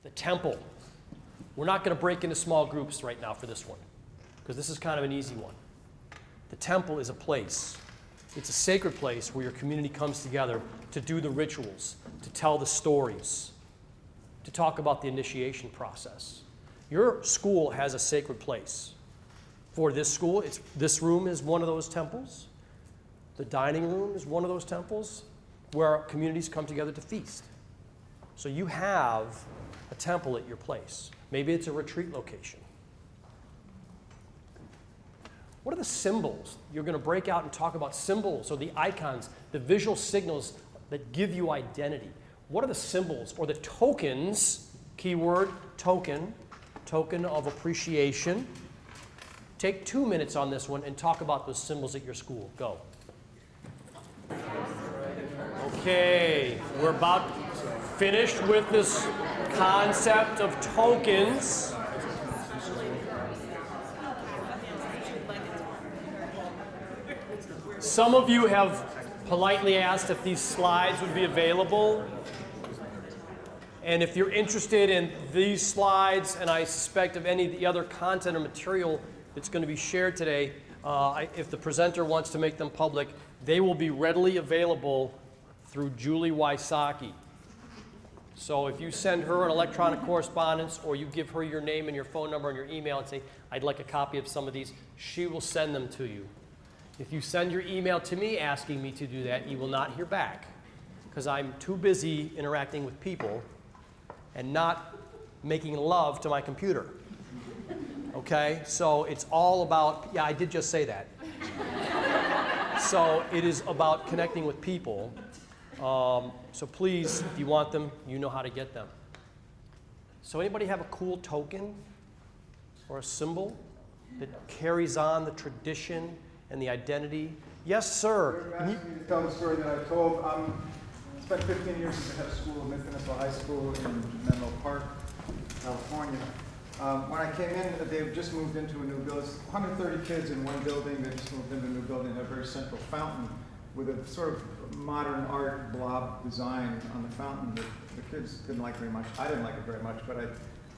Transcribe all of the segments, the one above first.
The temple. We're not going to break into small groups right now for this one, because this is kind of an easy one. The temple is a place. It's a sacred place where your community comes together to do the rituals, to tell the stories, to talk about the initiation process. Your school has a sacred place. For this school, this room is one of those temples. The dining room is one of those temples where communities come together to feast. So you have a temple at your place. Maybe it's a retreat location. What are the symbols? You're going to break out and talk about symbols or the icons, the visual signals that give you identity. What are the symbols or the tokens, keyword token of appreciation? Take 2 minutes on this one and talk about those symbols at your school. Go. Okay, we're about finished with this concept of tokens. Some of you have politely asked if these slides would be available. And if you're interested in these slides, and I suspect of any of the other content or material that's going to be shared today, if the presenter wants to make them public, they will be readily available through Julie Wysocki. So if you send her an electronic correspondence or you give her your name and your phone number and your email and say, I'd like a copy of some of these, she will send them to you. If you send your email to me asking me to do that, you will not hear back because I'm too busy interacting with people and not making love to my computer. Okay? So it's all about, yeah, I did just say that. So it is about connecting with people. So please, if you want them, you know how to get them. So anybody have a cool token or a symbol that carries on the tradition and the identity? Yes, sir. You're asking me to tell the story that I told. I spent 15 years as the head of school at Mid-Peninsula High School in Menlo Park, California. When I came in, they've just moved into a new building. 130 kids in one building. They just moved into a new building. They have a very central fountain with a sort of modern art blob design on the fountain that the kids didn't like very much. I didn't like it very much, but I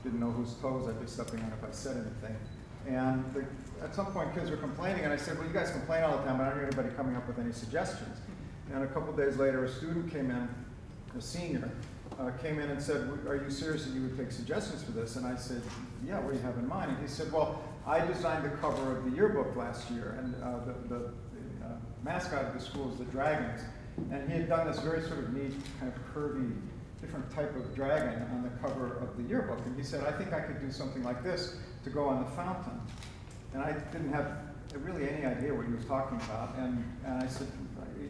didn't know whose toes I'd be stepping on if I said anything. And at some point, kids were complaining, and I said, well, you guys complain all the time, but I don't hear anybody coming up with any suggestions. And a couple days later, a student came in, a senior, came in and said, are you serious that you would take suggestions for this? And I said, yeah, what do you have in mind? And he said, well, I designed the cover of the yearbook last year, and the mascot of the school is the dragons. And he had done this very sort of neat, kind of curvy, different type of dragon on the cover of the yearbook. And he said, I think I could do something like this to go on the fountain. And I didn't have really any idea what he was talking about. And I said,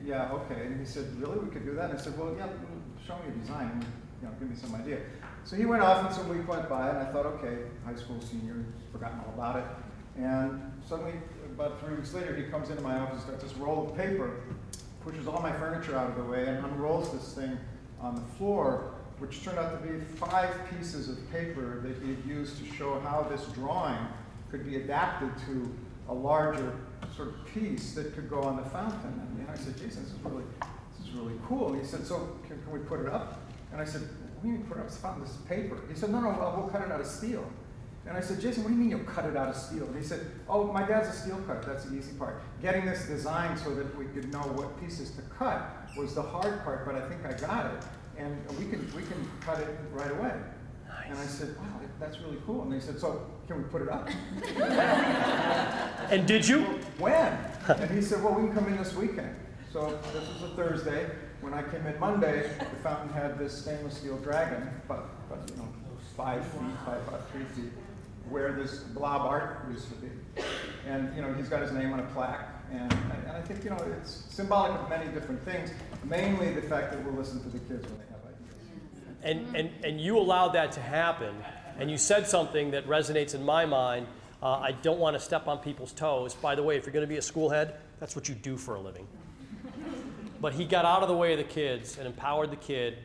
yeah, okay. And he said, really, we could do that? And I said, well, yeah, show me a design and give me some idea. So he went off and some week went by, and I thought, okay, high school senior, forgotten all about it. And suddenly, about 3 weeks later, he comes into my office, got this roll of paper, pushes all my furniture out of the way, and unrolls this thing on the floor, which turned out to be 5 pieces of paper that he had used to show how this drawing could be adapted to a larger sort of piece that could go on the fountain. And I said, Jason, this is really cool. And he said, so can we put it up? And I said, what do you mean put it up? It's fountain, this is paper. He said, no, we'll cut it out of steel. And I said, Jason, what do you mean you'll cut it out of steel? And he said, oh, my dad's a steel cutter. That's the easy part. Getting this design so that we could know what pieces to cut was the hard part, but I think I got it. And we can cut it right away. Nice. And I said, wow, that's really cool. And they said, so can we put it up? And did you? When? And he said, well, we can come in this weekend. So this was a Thursday. When I came in Monday, the fountain had this stainless steel dragon, but 5 feet by about 3 feet, where this blob art used to be. And he's got his name on a plaque. And I think it's symbolic of many different things, mainly the fact that we'll listen to the kids when they have ideas. And you allowed that to happen, and you said something that resonates in my mind. I don't want to step on people's toes. By the way, if you're going to be a school head, that's what you do for a living. But he got out of the way of the kids and empowered the kid,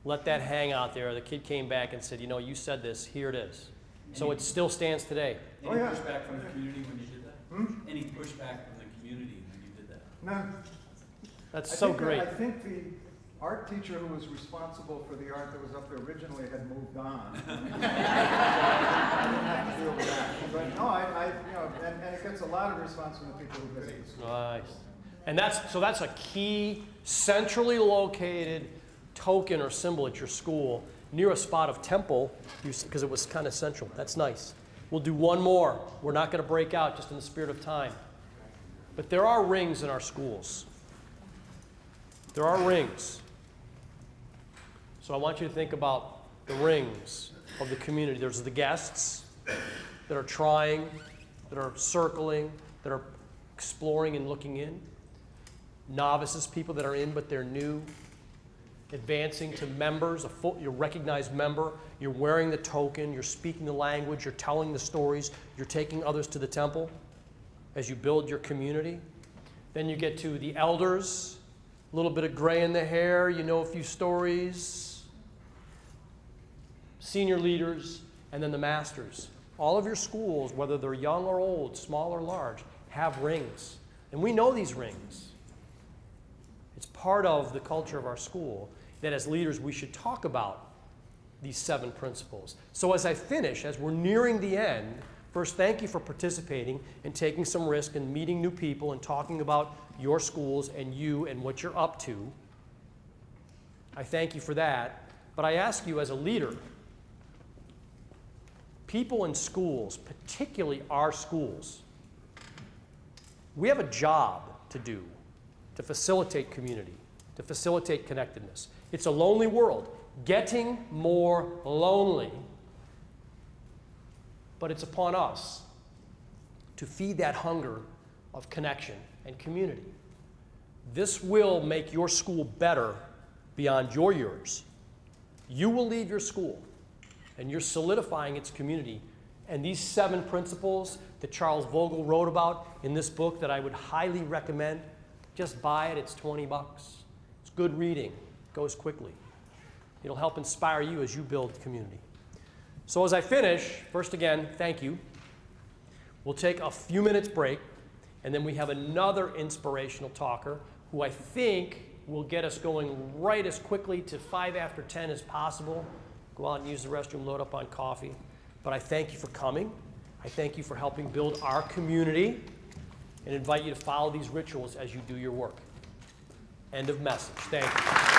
let that hang out there. The kid came back and said, you said this, here it is. So it still stands today. Any pushback from the community when you did that? Any pushback from the community when you did that? No. That's so great. I think art teacher who was responsible for the art that was up there originally had moved on. So I didn't have to deal with that. But no, and it gets a lot of response from the people who visit the school. Nice. And that's a key, centrally located token or symbol at your school near a spot of temple, because it was kind of central. That's nice. We'll do one more. We're not going to break out just in the spirit of time. But there are rings in our schools. There are rings. So I want you to think about the rings of the community. There's the guests that are trying, that are circling, that are exploring and looking in. Novices, people that are in but they're new. Advancing to members, you're a recognized member. You're wearing the token. You're speaking the language. You're telling the stories. You're taking others to the temple as you build your community. Then you get to the elders, a little bit of gray in the hair. You know a few stories. Senior leaders, and then the masters. All of your schools, whether they're young or old, small or large, have rings. And we know these rings. It's part of the culture of our school that as leaders we should talk about these 7 principles. So as I finish, as we're nearing the end, first, thank you for participating and taking some risk and meeting new people and talking about your schools and you and what you're up to. I thank you for that. But I ask you as a leader, people in schools, particularly our schools, we have a job to do to facilitate community, to facilitate connectedness. It's a lonely world, getting more lonely. But it's upon us to feed that hunger of connection and community. This will make your school better beyond your years. You will leave your school, and you're solidifying its community. And these 7 principles that Charles Vogel wrote about in this book that I would highly recommend, just buy it. It's $20. It's good reading. It goes quickly. It'll help inspire you as you build community. So as I finish, first again, thank you. We'll take a few minutes break, and then we have another inspirational talker who I think will get us going right as quickly to 5 after 10 as possible. Go out and use the restroom, load up on coffee. But I thank you for coming. I thank you for helping build our community and invite you to follow these rituals as you do your work. End of message. Thank you.